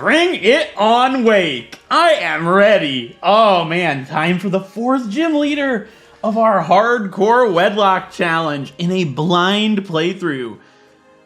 Bring it on, Wake! I am ready! Oh man, time for the 4th gym leader of our hardcore Wedlocke challenge in a blind playthrough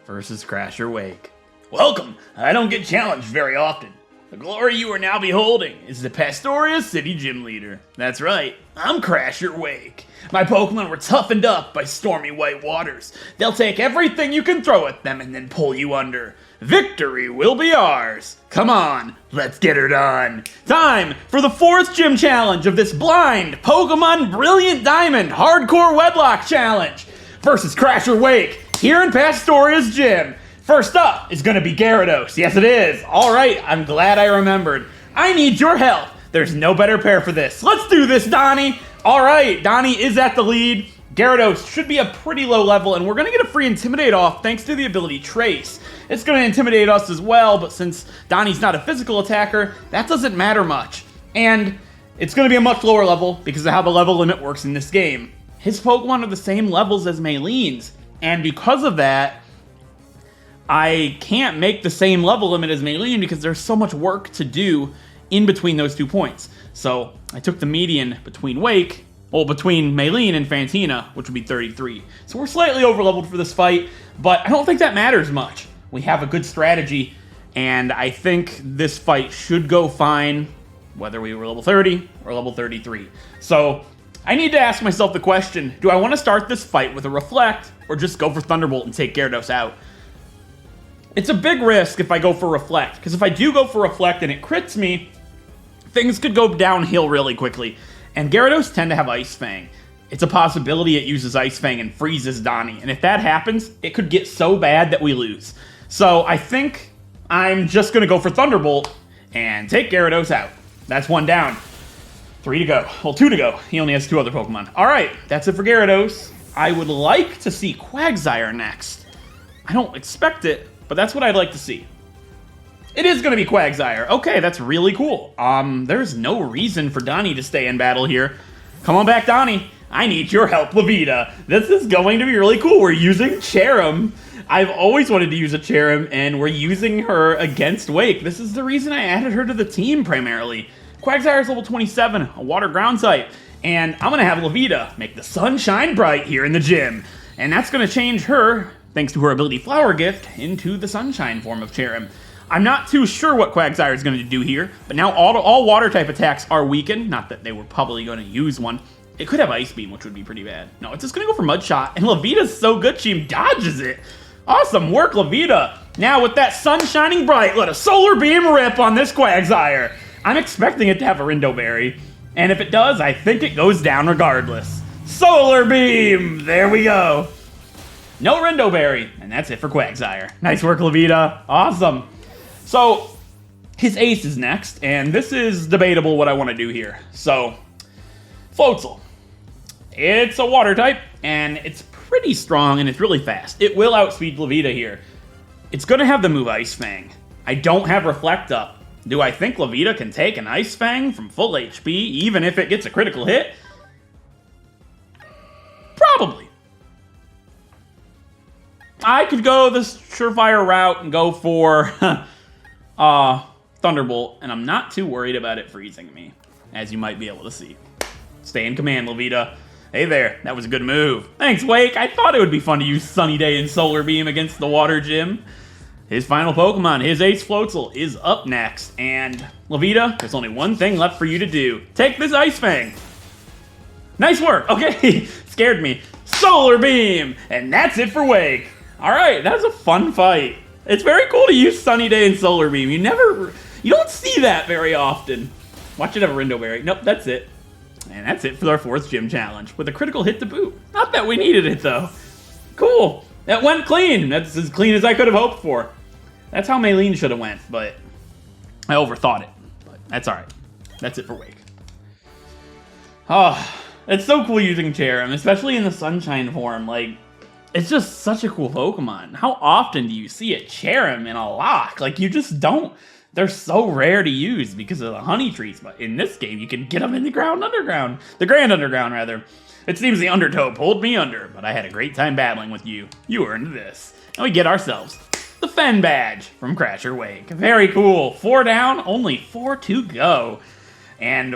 versus Crasher Wake. Welcome! I don't get challenged very often. The glory you are now beholding is the Pastoria City Gym Leader. That's right, I'm Crasher Wake. My Pokemon were toughened up by stormy white waters. They'll take everything you can throw at them and then pull you under. Victory will be ours. Come on, let's get her done. Time for the 4th gym challenge of this blind Pokemon Brilliant Diamond Hardcore Wedlocke challenge versus Crasher Wake here in Pastoria's gym. First up is gonna be Gyarados. Yes, it is. All right, I'm glad I remembered. I need your help. There's no better pair for this. Let's do this, Donnie. All right, Donnie is at the lead. Gyarados should be a pretty low level, and we're gonna get a free Intimidate off thanks to the ability Trace. It's gonna intimidate us as well, but since Donnie's not a physical attacker, that doesn't matter much. And it's gonna be a much lower level because of how the level limit works in this game. His Pokemon are the same levels as Maylene's, and because of that, I can't make the same level limit as Maylene because there's so much work to do in between those 2 points. So I took the median between between Maylene and Fantina, which would be 33. So we're slightly over-leveled for this fight, but I don't think that matters much. We have a good strategy, and I think this fight should go fine, whether we were level 30 or level 33. So I need to ask myself the question, do I want to start this fight with a Reflect, or just go for Thunderbolt and take Gyarados out? It's a big risk if I go for Reflect, because if I do go for Reflect and it crits me, things could go downhill really quickly. And Gyarados tend to have Ice Fang. It's a possibility it uses Ice Fang and freezes Donnie, and if that happens, it could get so bad that we lose. So I think I'm just going to go for Thunderbolt and take Gyarados out. That's 1 down. 3 to go. Well, 2 to go. He only has 2 other Pokemon. All right, that's it for Gyarados. I would like to see Quagsire next. I don't expect it, but that's what I'd like to see. It is going to be Quagsire. Okay, that's really cool. There's no reason for Donnie to stay in battle here. Come on back, Donnie. I need your help, Levita. This is going to be really cool. We're using Cherim. I've always wanted to use a Cherim, and we're using her against Wake. This is the reason I added her to the team, primarily. Quagsire is level 27, a water ground type, and I'm going to have Levita make the sun shine bright here in the gym. And that's going to change her, thanks to her ability Flower Gift, into the Sunshine form of Cherim. I'm not too sure what Quagsire is going to do here, but now all water-type attacks are weakened. Not that they were probably going to use one. It could have Ice Beam, which would be pretty bad. No, it's just going to go for Mud Shot, and Levita's so good she dodges it. Awesome work, Levita. Now, with that sun shining bright, let a Solar Beam rip on this Quagsire. I'm expecting it to have a Rindo Berry, and if it does, I think it goes down regardless. Solar Beam! There we go. No Rindo Berry, and that's it for Quagsire. Nice work, Levita. Awesome. So, his Ace is next, and this is debatable what I want to do here. So, Floatzel. It's a water type, and it's pretty strong, and it's really fast. It will outspeed Levita here. It's going to have the move Ice Fang. I don't have Reflect up. Do I think Levita can take an Ice Fang from full HP, even if it gets a critical hit? Probably. I could go this surefire route and go for Thunderbolt, and I'm not too worried about it freezing me, as you might be able to see. Stay in command, Levita. Hey there, that was a good move. Thanks, Wake. I thought it would be fun to use Sunny Day and Solar Beam against the water gym. His final Pokemon, his Ace Floatzel, is up next, and Levita, there's only one thing left for you to do. Take this Ice Fang. Nice work. Okay, scared me. Solar Beam, and that's it for Wake. All right, that was a fun fight. It's very cool to use Sunny Day and Solar Beam. You don't see that very often. Watch it have a Rindo Berry. Nope, that's it. And that's it for our 4th gym challenge, with a critical hit to boot. Not that we needed it, though. Cool. That went clean. That's as clean as I could have hoped for. That's how Maylene should have went, but I overthought it. But that's all right. That's it for Wake. Oh, it's so cool using Cherim, especially in the Sunshine form. Like, it's just such a cool Pokemon. How often do you see a Cherim in a lock? Like, you just don't. They're so rare to use because of the honey trees, but in this game, you can get them in the Grand Underground, rather. It seems the Undertow pulled me under, but I had a great time battling with you. You earned this. And we get ourselves the Fen badge from Crasher Wake. Very cool. 4 down, only 4 to go. And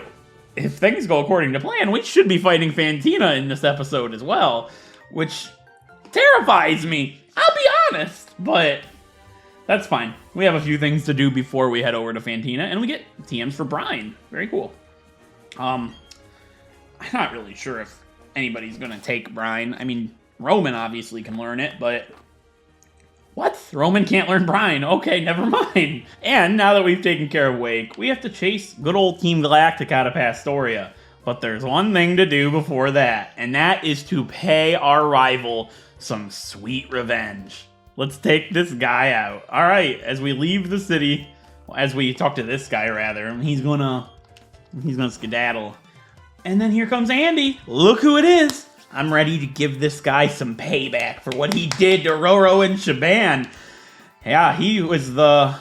if things go according to plan, we should be fighting Fantina in this episode as well, which terrifies me. I'll be honest, but that's fine. We have a few things to do before we head over to Fantina, and we get TMs for Brine. Very cool. I'm not really sure if anybody's gonna take Brine. I mean, Roman obviously can learn it, but what? Roman can't learn Brine. Okay, never mind. And now that we've taken care of Wake, we have to chase good old Team Galactic out of Pastoria. But there's one thing to do before that, and that is to pay our rival some sweet revenge. Let's take this guy out. All right, as we leave the city, as we talk to this guy rather, he's gonna skedaddle. And then here comes Andy. Look who it is. I'm ready to give this guy some payback for what he did to Roro and Shaban. Yeah, he was the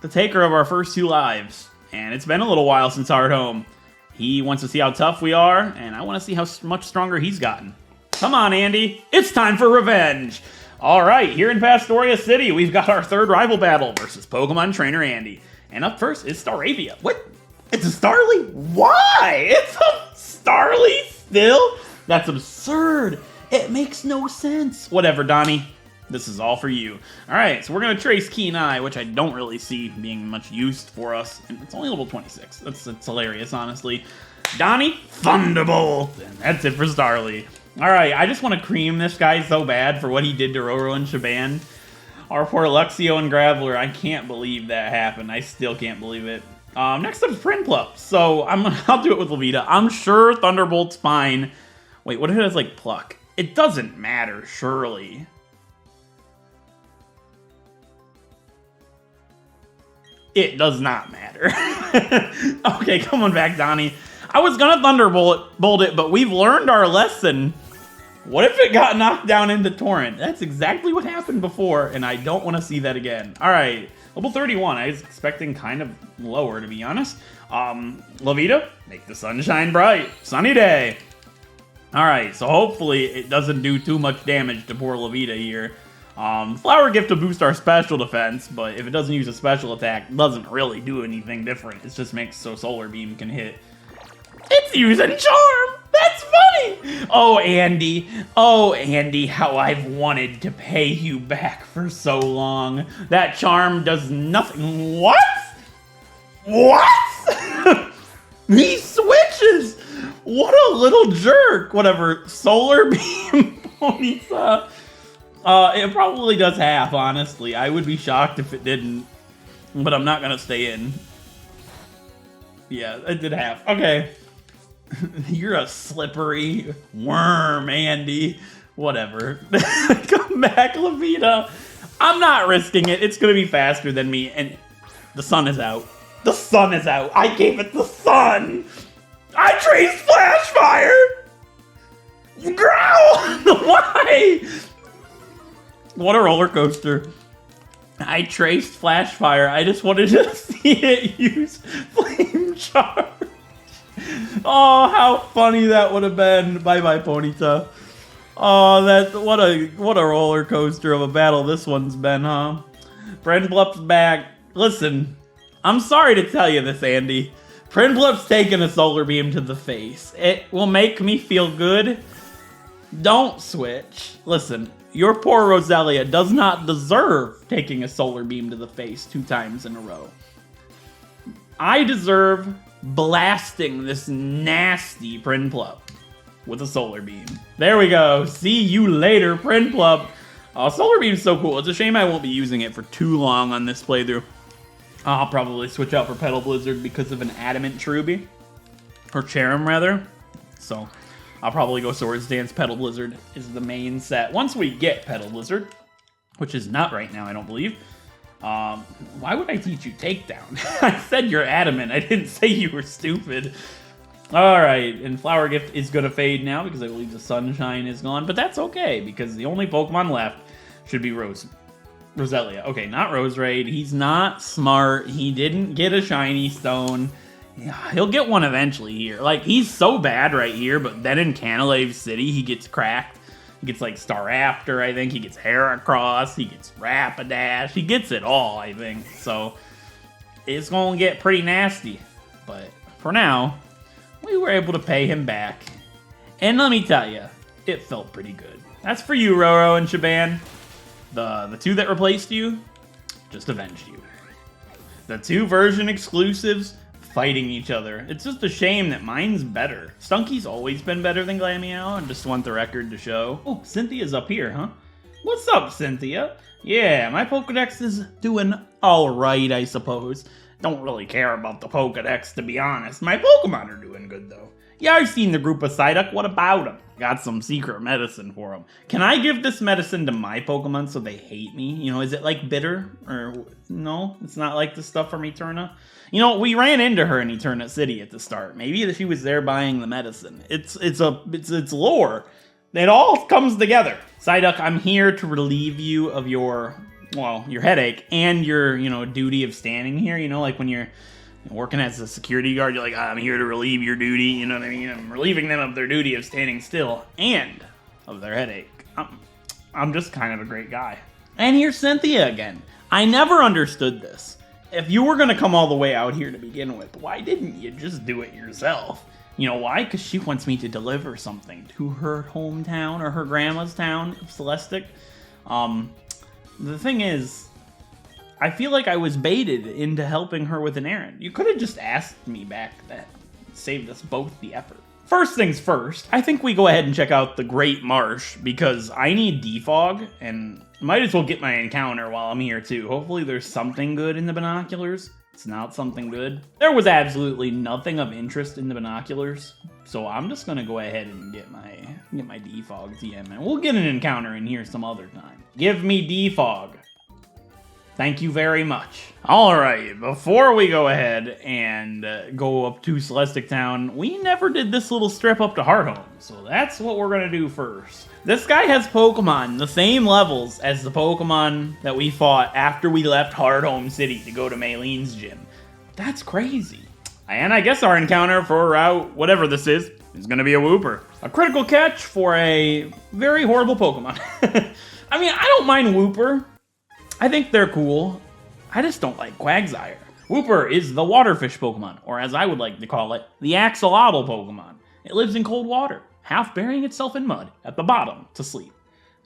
taker of our first 2 lives. And it's been a little while since Hard Home. He wants to see how tough we are, and I want to see how much stronger he's gotten. Come on, Andy. It's time for revenge. All right, here in Pastoria City, we've got our 3rd rival battle versus Pokemon Trainer Andy. And up first is Starapia. What? It's a Starly? Why? It's a Starly still? That's absurd. It makes no sense. Whatever, Donnie. This is all for you. All right, so we're going to trace Keen Eye, which I don't really see being much used for us. And it's only level 26. That's hilarious, honestly. Donnie, Thunderbolt. And that's it for Starly. All right, I just want to cream this guy so bad for what he did to Roro and Shaban. Our poor Luxio and Graveler, I can't believe that happened. I still can't believe it. Next up is Prinplup. So I'll do it with Levita. I'm sure Thunderbolt's fine. Wait, what if it has, like, Pluck? It doesn't matter, surely. It does not matter. Okay, come on back, Donnie. I was gonna Thunderbolt it, but we've learned our lesson. What if it got knocked down into Torrent? That's exactly what happened before, and I don't want to see that again. All right, level 31. I was expecting kind of lower, to be honest. Levita, make the sunshine bright. Sunny day. All right, so hopefully it doesn't do too much damage to poor Levita here. Flower Gift to boost our special defense, but if it doesn't use a special attack, it doesn't really do anything different. It just makes so Solar Beam can hit. It's using Charm! That's funny! Oh, Andy. Oh, Andy, how I've wanted to pay you back for so long. That Charm does nothing. What? What? He switches! What a little jerk! Whatever. Solar Beam, Ponyta. It probably does half, honestly. I would be shocked if it didn't. But I'm not gonna stay in. Yeah, it did half. Okay. You're a slippery worm, Andy. Whatever. Come back, Levita. I'm not risking it. It's gonna be faster than me, and the sun is out. The sun is out. I gave it the sun. I traced Flash Fire. Growl. Why? What a roller coaster. I traced Flash Fire. I just wanted to see it use Flame Charge. Oh, how funny that would have been. Bye-bye, Ponyta. Oh, what a roller coaster of a battle this one's been, huh? Prinplup's back. Listen, I'm sorry to tell you this, Andy. Prinplup's taking a Solar Beam to the face. It will make me feel good. Don't switch. Listen, your poor Roselia does not deserve taking a Solar Beam to the face 2 times in a row. I deserve blasting this nasty Prinplup with a Solar Beam. There we go. See you later, Prinplup. Solar Beam's so cool. It's a shame I won't be using it for too long on this playthrough. I'll probably switch out for Petal Blizzard because of an Adamant Cherubi. Or Cherim, rather. So I'll probably go Swords Dance. Petal Blizzard is the main set. Once we get Petal Blizzard, which is not right now, I don't believe. Why would I teach you Takedown? I said you're adamant. I didn't say you were stupid. Alright, and Flower Gift is going to fade now because I believe the Sunshine is gone. But that's okay, because the only Pokemon left should be Roselia. Okay, not Roserade. He's not smart. He didn't get a Shiny Stone. Yeah, he'll get one eventually here. Like, he's so bad right here, but then in Canalave City, he gets cracked. He gets like Staraptor, I think. He gets Heracross. He gets Rapidash. He gets it all, I think. So it's going to get pretty nasty. But for now, we were able to pay him back. And let me tell you, it felt pretty good. That's for you, Roro and Shaban. The two that replaced you just avenged you. The two version exclusives fighting each other. It's just a shame that mine's better. Stunky's always been better than Glameow, and just want the record to show. Oh, Cynthia's up here, huh? What's up, Cynthia? Yeah, my Pokedex is doing alright, I suppose. Don't really care about the Pokedex, to be honest. My Pokemon are doing good, though. Yeah, I've seen the group of Psyduck. What about them? Got some secret medicine for them. Can I give this medicine to my Pokemon so they hate me? You know, is it like bitter? Or no, it's not like the stuff from Eterna? You know, we ran into her in Eterna City at the start. Maybe she was there buying the medicine. It's lore. It all comes together. Psyduck, I'm here to relieve you of your headache and your, duty of standing here. You know, like when you're working as a security guard, you're like, I'm here to relieve your duty. You know what I mean? I'm relieving them of their duty of standing still and of their headache. I'm just kind of a great guy. And here's Cynthia again. I never understood this. If you were going to come all the way out here to begin with, why didn't you just do it yourself? You know why? Because she wants me to deliver something to her hometown or her grandma's town of Celestic. The thing is, I feel like I was baited into helping her with an errand. You could have just asked me back then. Saved us both the effort. First things first, I think we go ahead and check out the Great Marsh because I need defog and might as well get my encounter while I'm here too. Hopefully there's something good in the binoculars. It's not something good. There was absolutely nothing of interest in the binoculars, so I'm just gonna go ahead and get my defog TM, and we'll get an encounter in here some other time. Give me defog. Thank you very much. Alright, before we go ahead and go up to Celestic Town, we never did this little strip up to Hearthome, so that's what we're gonna do first. This guy has Pokemon the same levels as the Pokemon that we fought after we left Hearthome City to go to Maylene's gym. That's crazy. And I guess our encounter for Route whatever this is gonna be a Wooper. A critical catch for a very horrible Pokemon. I mean, I don't mind Wooper. I think they're cool. I just don't like Quagsire. Wooper is the waterfish Pokemon, or as I would like to call it, the axolotl Pokemon. It lives in cold water, half burying itself in mud at the bottom to sleep.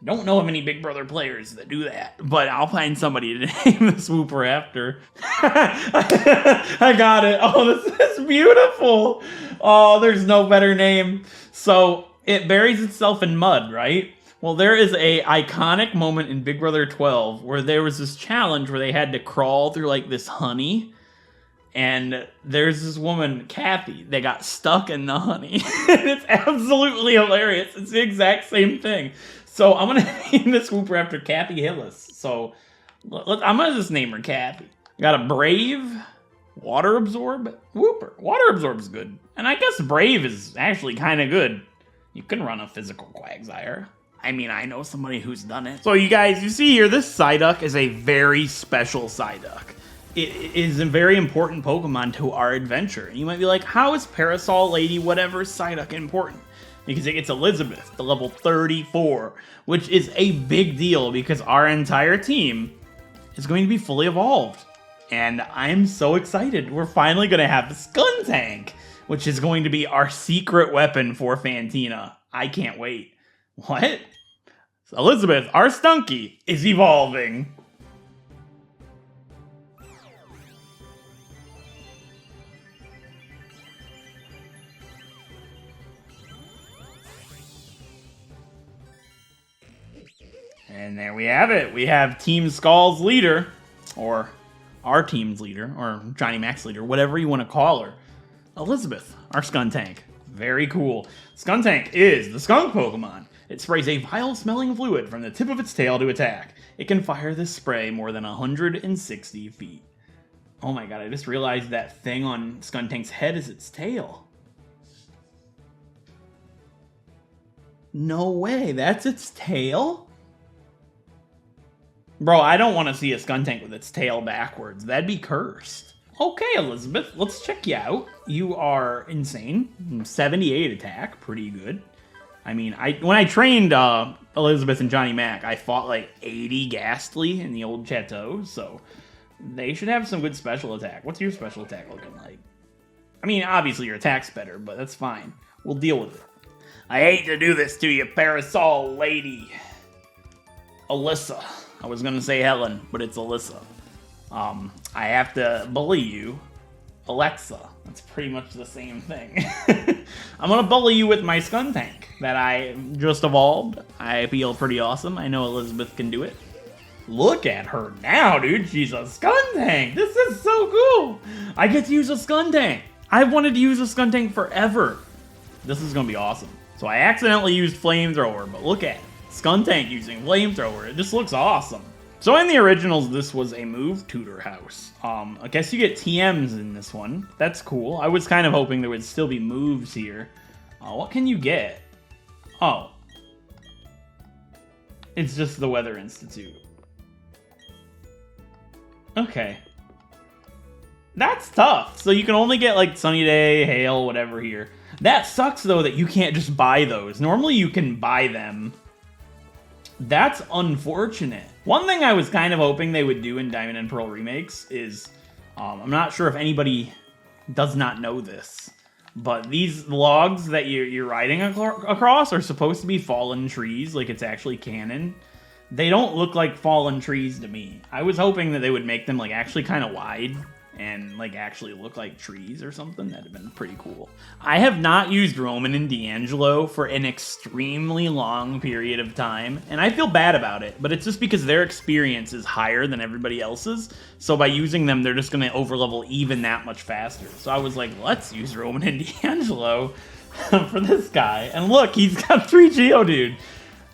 Don't know of any Big Brother players that do that, but I'll find somebody to name this Wooper after. I got it. Oh, this is beautiful. Oh, there's no better name. So it buries itself in mud, right? Well, there is a iconic moment in Big Brother 12 where there was this challenge where they had to crawl through like this honey. And there's this woman, Kathy, that got stuck in the honey. And it's absolutely hilarious. It's the exact same thing. So I'm going to name this Wooper after Kathy Hillis. So I'm going to just name her Kathy. Got a Brave, Water Absorb, Wooper. Water Absorb's good. And I guess Brave is actually kind of good. You can run a physical Quagsire. I mean, I know somebody who's done it. So you guys, you see here, this Psyduck is a very special Psyduck. It is a very important Pokemon to our adventure. And you might be like, how is Parasol Lady whatever Psyduck important? Because it gets Elizabeth to level 34, which is a big deal because our entire team is going to be fully evolved. And I'm so excited. We're finally going to have the Skuntank, which is going to be our secret weapon for Fantina. I can't wait. What? So Elizabeth, our Stunky, is evolving. And there we have it. We have Team Skull's leader, or our team's leader, or Johnny Mac's leader, whatever you want to call her. Elizabeth, our Skuntank. Very cool. Skuntank is the skunk Pokemon. It sprays a vile-smelling fluid from the tip of its tail to attack. It can fire this spray more than 160 feet. Oh my god, I just realized that thing on Skuntank's head is its tail. No way, that's its tail? Bro, I don't want to see a Skuntank with its tail backwards. That'd be cursed. Okay, Elizabeth, let's check you out. You are insane. 78 attack, pretty good. I mean, when I trained Elizabeth and Johnny Mac, I fought like 80 Ghastly in the old Chateau, so they should have some good special attack. What's your special attack looking like? I mean, obviously your attack's better, but that's fine. We'll deal with it. I hate to do this to you, Parasol Lady. Alyssa. I was gonna say Helen, but it's Alyssa. I have to bully you, Alexa. That's pretty much the same thing. I'm gonna bully you with my Skuntank that I just evolved. I feel pretty awesome. I know Elizabeth can do it. Look at her now, dude. She's a Skuntank. This is so cool. I get to use a Skuntank. I've wanted to use a Skuntank forever. This is gonna be awesome. So I accidentally used Flamethrower, but look at it. Skuntank using Flamethrower. It just looks awesome. So in the originals, this was a move tutor house. I guess you get TMs in this one. That's cool. I was kind of hoping there would still be moves here. What can you get? Oh. It's just the Weather Institute. Okay. That's tough. So you can only get like Sunny Day, Hail, whatever here. That sucks though that you can't just buy those. Normally you can buy them. That's unfortunate. One thing I was kind of hoping they would do in Diamond and Pearl remakes is, I'm not sure if anybody does not know this, but these logs that you're riding across are supposed to be fallen trees, like it's actually canon. They don't look like fallen trees to me. I was hoping that they would make them like actually kind of wide and like actually look like trees or something. That'd have been pretty cool. I have not used Roman and D'Angelo for an extremely long period of time, and I feel bad about it, but it's just because their experience is higher than everybody else's, so by using them, they're just going to overlevel even that much faster. So I was like, let's use Roman and D'Angelo for this guy. And look, he's got 3 Geodude.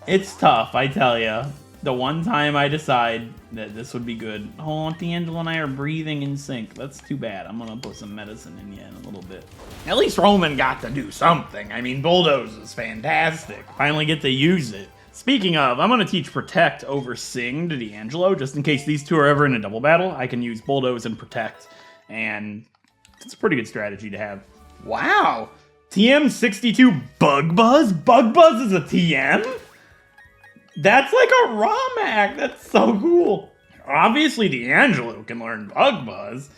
It's tough, I tell ya. The one time I decide that this would be good. Oh, D'Angelo and I are breathing in sync. That's too bad. I'm gonna put some medicine in you in a little bit. At least Roman got to do something. I mean, Bulldoze is fantastic. Finally get to use it. Speaking of, I'm gonna teach Protect over Sing to D'Angelo, just in case these two are ever in a double battle. I can use Bulldoze and Protect, and it's a pretty good strategy to have. Wow! TM62 Bug Buzz? Bug Buzz is a TM? That's like a ROMAC. That's so cool. Obviously, D'Angelo can learn Bug Buzz.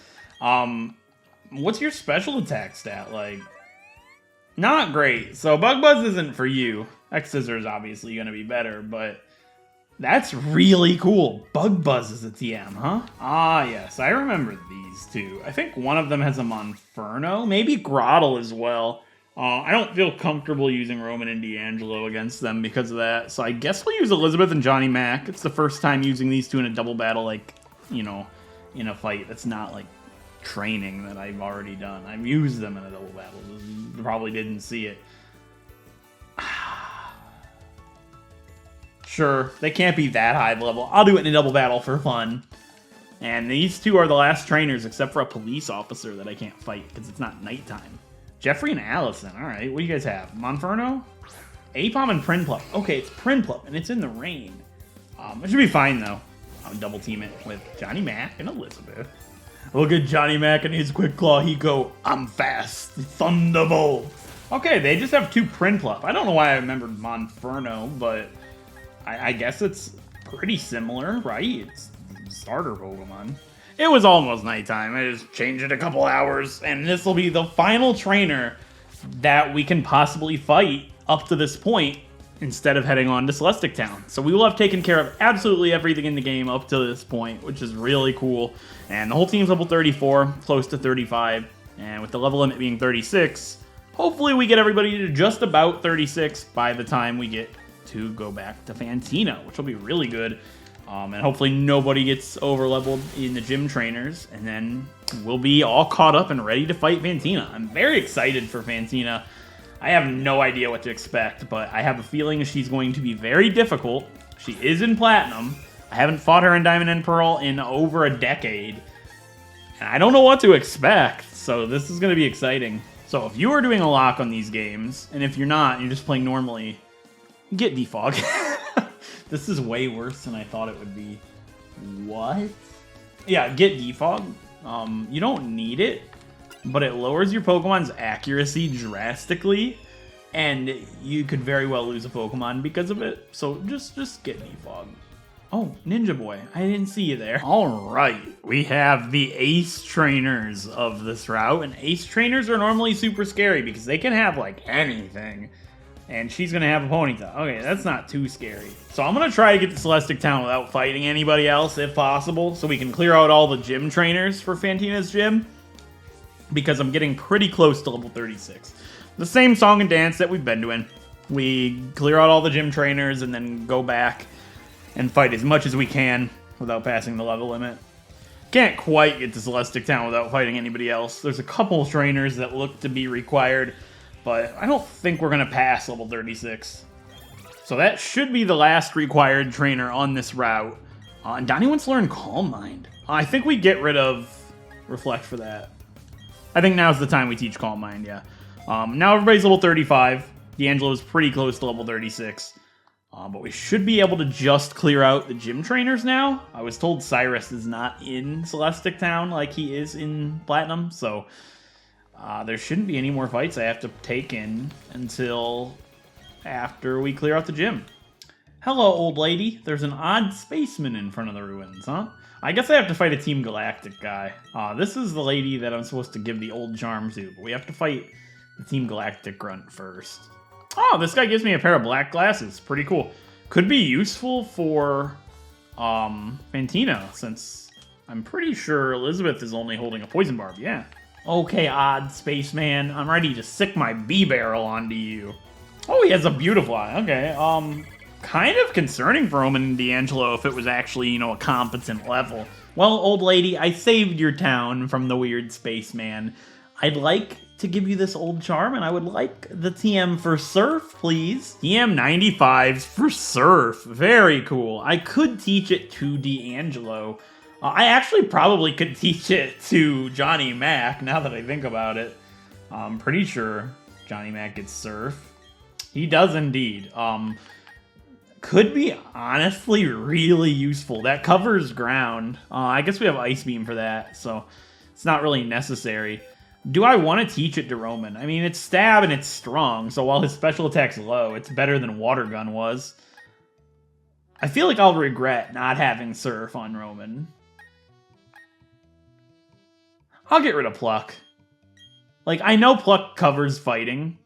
What's your special attack stat like? Not great. So Bug Buzz isn't for you. X-Scissor is obviously going to be better, but that's really cool. Bug Buzz is a TM, huh? Ah, yes. I remember these two. I think one of them has a Monferno. Maybe Grottle as well. I don't feel comfortable using Roman and D'Angelo against them because of that, so I guess we'll use Elizabeth and Johnny Mac. It's the first time using these two in a double battle, like, you know, in a fight that's not, like, training that I've already done. I've used them in a double battle. You probably didn't see it. Sure, they can't be that high level. I'll do it in a double battle for fun. And these two are the last trainers, except for a police officer that I can't fight because it's not nighttime. Jeffrey and Allison. All right, what do you guys have? Monferno? Apom and Prinplup. Okay, it's Prinplup, and it's in the rain. It should be fine, though. I'll double team it with Johnny Mac and Elizabeth. Look at Johnny Mac and his Quick Claw. He go, I'm fast. Thunderbolt. Okay, they just have 2 Prinplup. I don't know why I remembered Monferno, but I guess it's pretty similar, right? It's starter Pokemon. It was almost nighttime. I just changed it a couple hours, and this will be the final trainer that we can possibly fight up to this point instead of heading on to Celestic Town. So we will have taken care of absolutely everything in the game up to this point, which is really cool. And the whole team's level 34, close to 35, and with the level limit being 36, hopefully we get everybody to just about 36 by the time we get to go back to Fantina, which will be really good. And hopefully nobody gets over-leveled in the gym trainers, and then we'll be all caught up and ready to fight Fantina. I'm very excited for Fantina. I have no idea what to expect, but I have a feeling she's going to be very difficult. She is in Platinum. I haven't fought her in Diamond and Pearl in over a decade, and I don't know what to expect, so this is going to be exciting. So if you are doing a lock on these games, and if you're not, you're just playing normally, get Defog. This is way worse than I thought it would be. What? Yeah, get Defog. You don't need it, but it lowers your Pokemon's accuracy drastically. and you could very well lose a Pokemon because of it. So just get Defog. Oh, Ninja Boy, I didn't see you there. All right, we have the Ace Trainers of this route, and Ace Trainers are normally super scary because they can have like anything. And she's gonna have a Ponyta. Okay, that's not too scary. So I'm gonna try to get to Celestic Town without fighting anybody else if possible, so we can clear out all the gym trainers for Fantina's gym, because I'm getting pretty close to level 36. The same song and dance that we've been doing. We clear out all the gym trainers and then go back and fight as much as we can without passing the level limit. Can't quite get to Celestic Town without fighting anybody else. There's a couple trainers that look to be required, but I don't think we're going to pass level 36. So that should be the last required trainer on this route. And Donnie wants to learn Calm Mind. I think we get rid of Reflect for that. I think now's the time we teach Calm Mind, yeah. Now everybody's level 35. D'Angelo's pretty close to level 36. But we should be able to just clear out the gym trainers now. I was told Cyrus is not in Celestic Town like he is in Platinum, so there shouldn't be any more fights I have to take in until after we clear out the gym. Hello, old lady. There's an odd spaceman in front of the ruins, huh? I guess I have to fight a Team Galactic guy. This is the lady that I'm supposed to give the old charm to, but we have to fight the Team Galactic Grunt first. Oh, this guy gives me a pair of black glasses. Pretty cool. Could be useful for Fantina, since I'm pretty sure Elizabeth is only holding a Poison Barb, yeah. Okay, odd spaceman, I'm ready to sick my B-barrel onto you. Oh, he has a beautiful eye, okay. Kind of concerning for Roman and D'Angelo if it was actually, you know, a competent level. Well, old lady, I saved your town from the weird spaceman. I'd like to give you this old charm, and I would like the TM for Surf, please. TM 95s for Surf. Very cool. I could teach it to D'Angelo. I actually probably could teach it to Johnny Mac, now that I think about it. I'm pretty sure Johnny Mac gets Surf. He does indeed. Could be honestly really useful. That covers ground. I guess we have Ice Beam for that, so it's not really necessary. Do I want to teach it to Roman? I mean, it's stab and it's strong, so while his special attack's low, it's better than Water Gun was. I feel like I'll regret not having Surf on Roman. I'll get rid of Pluck. Like, I know Pluck covers fighting,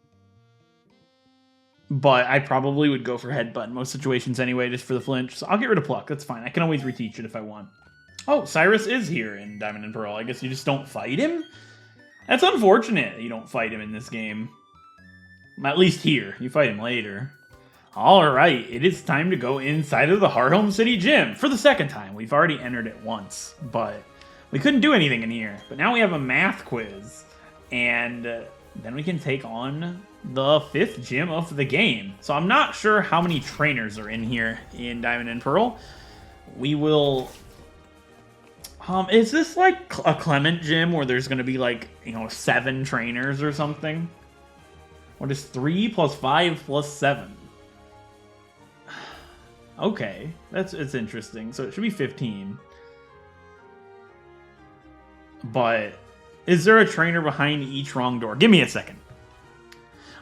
but I probably would go for Headbutt in most situations anyway, just for the flinch. So I'll get rid of Pluck. That's fine. I can always reteach it if I want. Oh, Cyrus is here in Diamond and Pearl. I guess you just don't fight him? That's unfortunate you don't fight him in this game. At least here. You fight him later. Alright, it is time to go inside of the Hearthome City Gym for the second time. We've already entered it once, but we couldn't do anything in here. But now we have a math quiz, and then we can take on the 5th gym of the game. So I'm not sure how many trainers are in here in Diamond and Pearl. We will... is this like a Clement gym where there's going to be like, you know, 7 trainers or something? What is 3 plus 5 plus 7? Okay, it's interesting. So it should be 15. But is there a trainer behind each wrong door? Give me a second.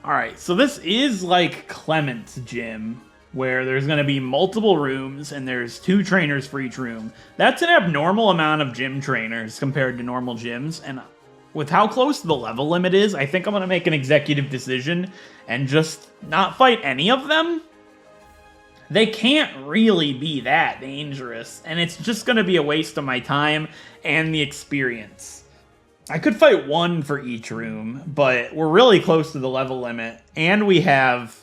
Alright, so this is like Clement's gym, where there's going to be multiple rooms, and there's 2 trainers for each room. That's an abnormal amount of gym trainers compared to normal gyms, and with how close the level limit is, I think I'm going to make an executive decision and just not fight any of them. They can't really be that dangerous, and it's just going to be a waste of my time and the experience. I could fight 1 for each room, but we're really close to the level limit, and we have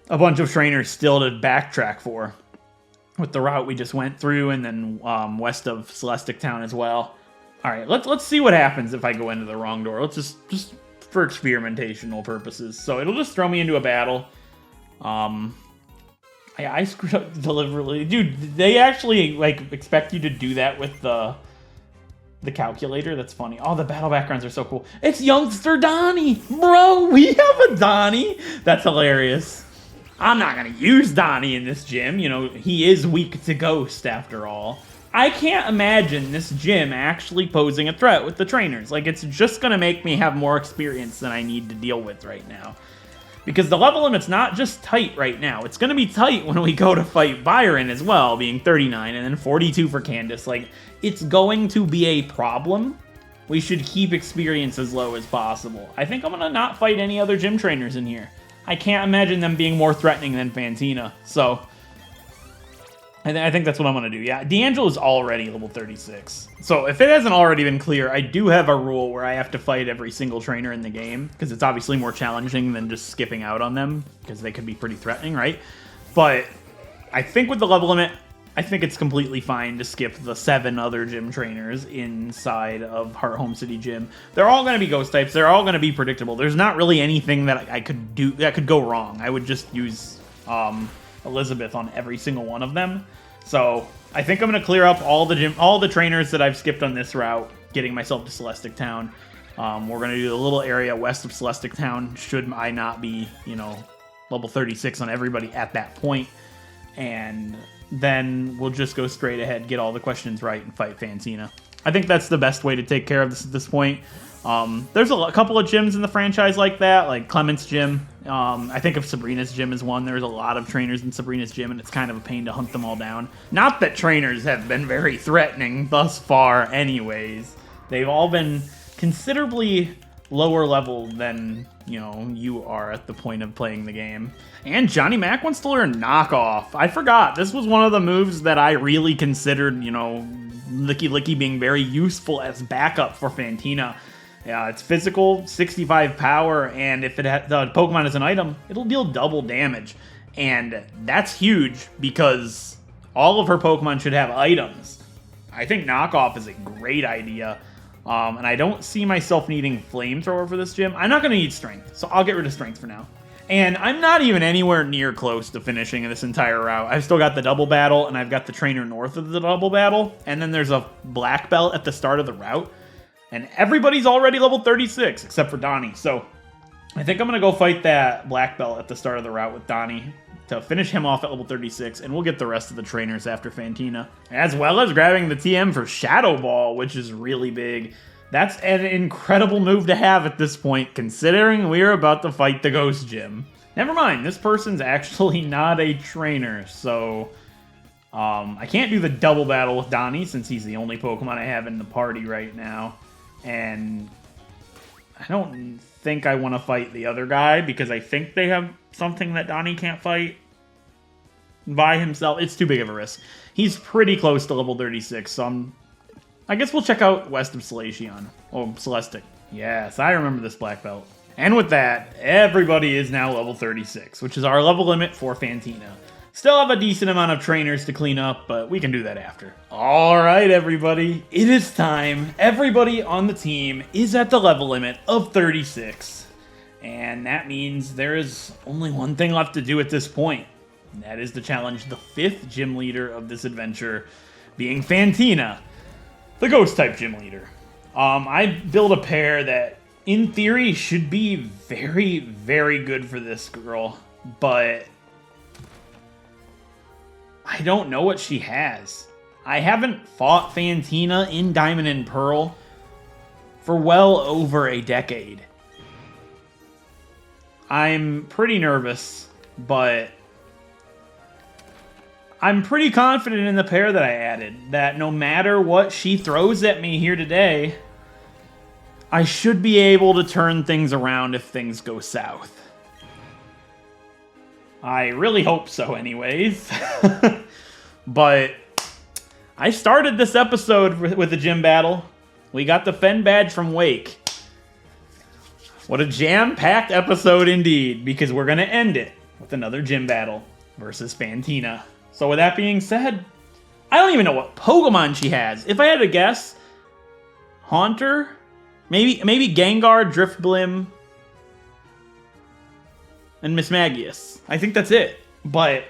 a bunch of trainers still to backtrack for with the route we just went through, and then west of Celestic Town as well. All right, let's see what happens if I go into the wrong door. Let's just for experimentational purposes. So it'll just throw me into a battle. I screwed up deliberately. Dude, they actually like expect you to do that with the calculator. That's funny. Oh, the battle backgrounds are so cool. It's youngster Donnie. Bro, we have a Donnie. That's hilarious. I'm not going to use Donnie in this gym. You know, he is weak to Ghost after all. I can't imagine this gym actually posing a threat with the trainers. Like, it's just going to make me have more experience than I need to deal with right now. Because the level limit's not just tight right now. It's going to be tight when we go to fight Byron as well, being 39, and then 42 for Candace. Like, it's going to be a problem. We should keep experience as low as possible. I think I'm going to not fight any other gym trainers in here. I can't imagine them being more threatening than Fantina. So, I think that's what I'm going to do. Yeah, D'Angelo's already level 36. So if it hasn't already been clear, I do have a rule where I have to fight every single trainer in the game, because it's obviously more challenging than just skipping out on them, because they could be pretty threatening, right? But I think with the level limit, I think it's completely fine to skip the 7 other gym trainers inside of Heart Home City Gym. They're all going to be ghost types. They're all going to be predictable. There's not really anything that I could do that could go wrong. I would just use Elizabeth on every single one of them. So I think I'm going to clear up all the trainers that I've skipped on this route, getting myself to Celestic Town. We're going to do a little area west of Celestic Town, should I not be, level 36 on everybody at that point. And then we'll just go straight ahead, get all the questions right, and fight Fantina. I think that's the best way to take care of this at this point. There's a couple of gyms in the franchise like that, like Clement's gym. I think of Sabrina's gym as one. There's a lot of trainers in Sabrina's gym, and it's kind of a pain to hunt them all down. Not that trainers have been very threatening thus far anyways. They've all been considerably lower level than, you are at the point of playing the game. And Johnny Mac wants to learn Knockoff. I forgot. This was one of the moves that I really considered, Licky Licky being very useful as backup for Fantina. Yeah, it's physical, 65 power, and if the Pokemon is an item, it'll deal double damage. And that's huge because all of her Pokemon should have items. I think Knockoff is a great idea. And I don't see myself needing Flamethrower for this gym. I'm not going to need Strength, so I'll get rid of Strength for now. And I'm not even anywhere near close to finishing this entire route. I've still got the double battle, and I've got the trainer north of the double battle, and then there's a black belt at the start of the route. And everybody's already level 36, except for Donnie. So I think I'm going to go fight that black belt at the start of the route with Donnie to finish him off at level 36, and we'll get the rest of the trainers after Fantina. As well as grabbing the TM for Shadow Ball, which is really big. That's an incredible move to have at this point, considering we're about to fight the Ghost Gym. Never mind, this person's actually not a trainer, so I can't do the double battle with Donnie since he's the only Pokemon I have in the party right now. And I don't think I want to fight the other guy because I think they have something that Donnie can't fight by himself. It's too big of a risk. He's pretty close to level 36, so I guess we'll check out west of Celestion. Oh, Celestic. Yes, I remember this black belt. And with that, everybody is now level 36, which is our level limit for Fantina. Still have a decent amount of trainers to clean up, but we can do that after. All right, everybody. It is time. Everybody on the team is at the level limit of 36. And that means there is only one thing left to do at this point. And that is to challenge the 5th gym leader of this adventure, being Fantina, the Ghost-type gym leader. I built a pair that, in theory, should be very, very good for this girl, but I don't know what she has. I haven't fought Fantina in Diamond and Pearl for well over a decade. I'm pretty nervous, but I'm pretty confident in the pair that I added, that no matter what she throws at me here today, I should be able to turn things around if things go south. I really hope so anyways. But I started this episode with a gym battle. We got the Fen badge from Wake. What a jam-packed episode indeed, because we're going to end it with another gym battle versus Fantina. So with that being said, I don't even know what Pokemon she has. If I had to guess, Haunter, maybe Gengar, Driftblim, and Mismagius. I think that's it. But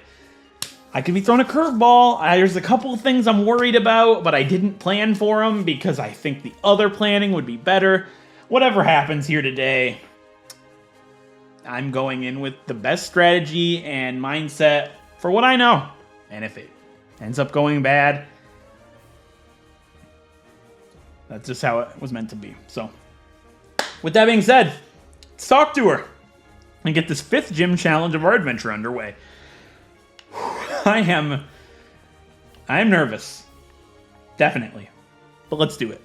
I could be thrown a curveball. There's a couple of things I'm worried about, but I didn't plan for them because I think the other planning would be better. Whatever happens here today, I'm going in with the best strategy and mindset for what I know. And if it ends up going bad, that's just how it was meant to be. So, with that being said, let's talk to her. and get this 5th gym challenge of our adventure underway. I am nervous. Definitely. But let's do it.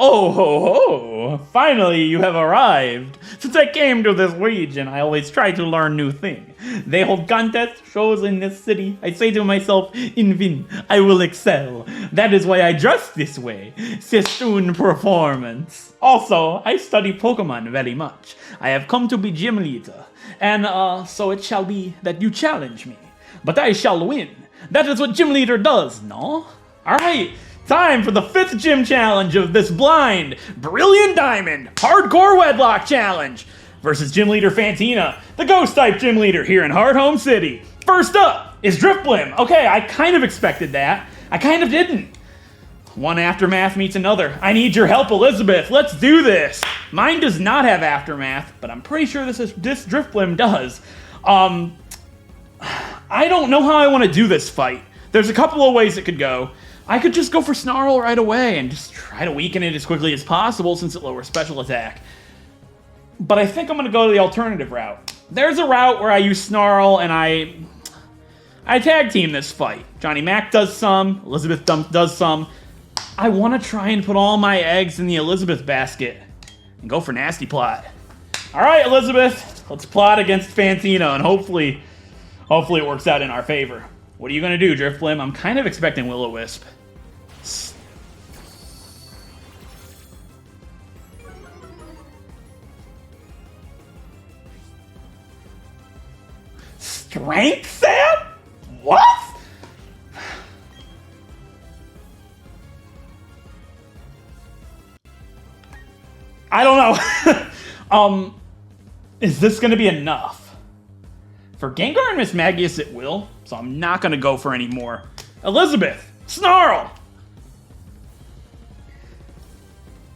Oh ho ho! Finally, you have arrived. Since I came to this region, I always try to learn new things. They hold contest shows in this city. I say to myself, in vain, I will excel. That is why I dress this way. Sestoon performance. Also, I study Pokémon very much. I have come to be gym leader, and so it shall be that you challenge me. But I shall win. That is what gym leader does, no? Alright. Time for the 5th gym challenge of this blind, brilliant diamond, hardcore Wedlocke challenge versus gym leader Fantina, the ghost type gym leader here in Hardhome City. First up is Drifblim. Okay, I kind of expected that. I kind of didn't. One aftermath meets another. I need your help, Elizabeth. Let's do this. Mine does not have aftermath, but I'm pretty sure this Drifblim does. I don't know how I want to do this fight. There's a couple of ways it could go. I could just go for Snarl right away and just try to weaken it as quickly as possible since it lowers special attack. But I think I'm going to go the alternative route. There's a route where I use Snarl and I tag team this fight. Johnny Mac does some, Elizabeth does some. I want to try and put all my eggs in the Elizabeth basket and go for Nasty Plot. All right, Elizabeth, let's plot against Fantina and hopefully it works out in our favor. What are you going to do, Drifblim? I'm kind of expecting Will-O-Wisp. Strength Sap? What? I don't know. Is this going to be enough? For Gengar and Miss Magius it will, so I'm not going to go for any more. Elizabeth, Snarl!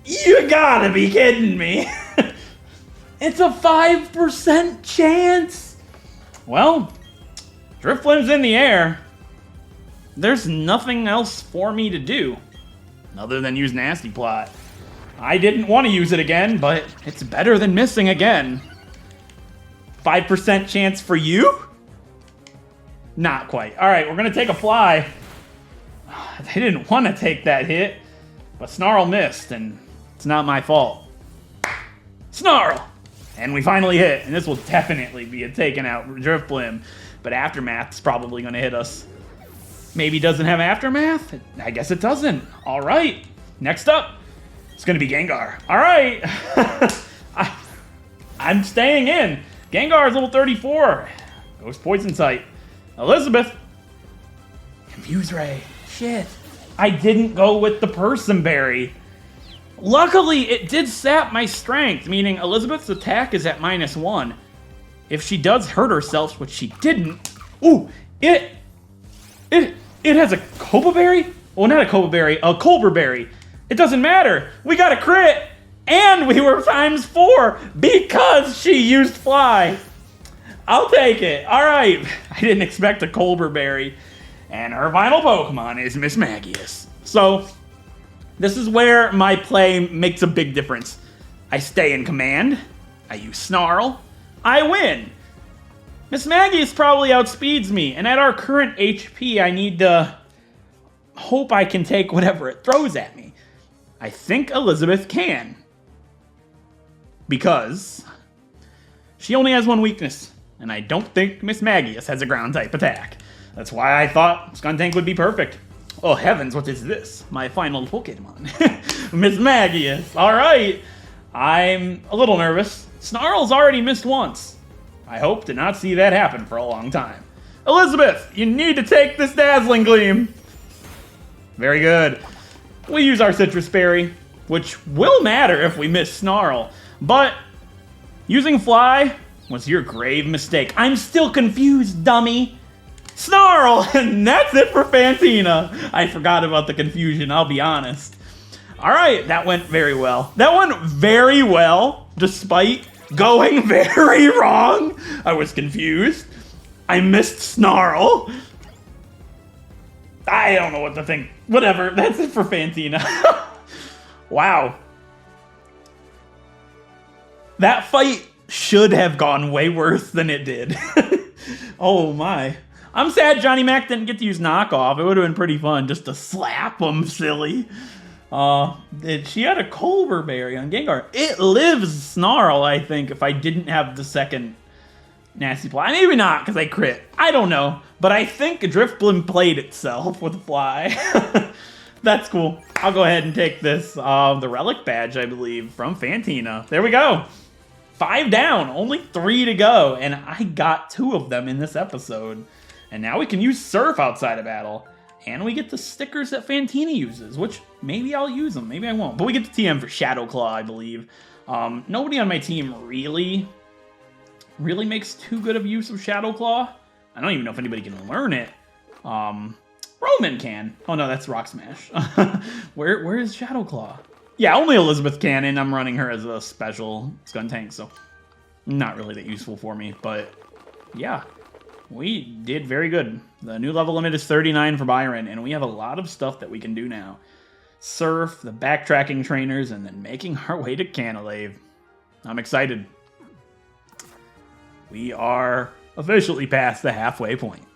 You gotta be kidding me. It's a 5% chance. Well, Drifblim's in the air. There's nothing else for me to do other than use Nasty Plot. I didn't want to use it again, but it's better than missing again. 5% chance for you? Not quite. All right, we're going to take a fly. They didn't want to take that hit, but Snarl missed, and it's not my fault. Snarl! And we finally hit, and this will definitely be a taken out Drifblim, but Aftermath's probably going to hit us. Maybe doesn't have Aftermath? I guess it doesn't. All right, next up, it's going to be Gengar. All right, I'm staying in. Gengar is level 34. Ghost Poison Sight. Elizabeth. Confuse Ray. Shit. I didn't go with the Person Berry. Luckily, it did sap my strength, meaning Elizabeth's attack is at -1. If she does hurt herself, which she didn't. Ooh, it has a Copa Berry? Well, not a Copa Berry, a Culber Berry. It doesn't matter. We got a crit, and we were ×4 because she used Fly. I'll take it. All right. I didn't expect a Culber Berry. And her final Pokemon is Miss Magius. So, this is where my play makes a big difference. I stay in command. I use Snarl. I win. Miss Magius probably outspeeds me. And at our current HP, I need to hope I can take whatever it throws at me. I think Elizabeth can. Because she only has one weakness. And I don't think Miss Magius has a ground-type attack. That's why I thought Skuntank would be perfect. Oh heavens, what is this? My final Pokemon. Miss Magius. Alright. I'm a little nervous. Snarl's already missed once. I hope to not see that happen for a long time. Elizabeth, you need to take this Dazzling Gleam. Very good. We use our Citrus Berry, which will matter if we miss Snarl. But using Fly was your grave mistake. I'm still confused, dummy. Snarl! And that's it for Fantina. I forgot about the confusion, I'll be honest. Alright, that went very well. That went very well, despite going very wrong. I was confused. I missed Snarl. I don't know what to think. Whatever, that's it for Fantina. Wow. That fight should have gone way worse than it did. Oh my. I'm sad Johnny Mac didn't get to use knockoff. It would have been pretty fun just to slap him silly. She had a Culver Berry on Gengar. It lives Snarl, I think, if I didn't have the second Nasty Fly. Maybe not, because I crit. I don't know. But I think Drifblim played itself with a fly. That's cool. I'll go ahead and take this, the Relic Badge, I believe, from Fantina. There we go. 5 down, only 3 to go. And I got 2 of them in this episode. And now we can use Surf outside of battle. And we get the stickers that Fantina uses, which maybe I'll use them, maybe I won't. But we get the TM for Shadow Claw, I believe. Nobody on my team really makes too good of use of Shadow Claw. I don't even know if anybody can learn it. Roman can. Oh no, that's Rock Smash. Where is Shadow Claw? Yeah, only Elizabeth can, and I'm running her as a special Skun Tank, so not really that useful for me. But yeah, we did very good. The new level limit is 39 for Byron, and we have a lot of stuff that we can do now. Surf, the backtracking trainers, and then making our way to Canalave. I'm excited. We are officially past the halfway point.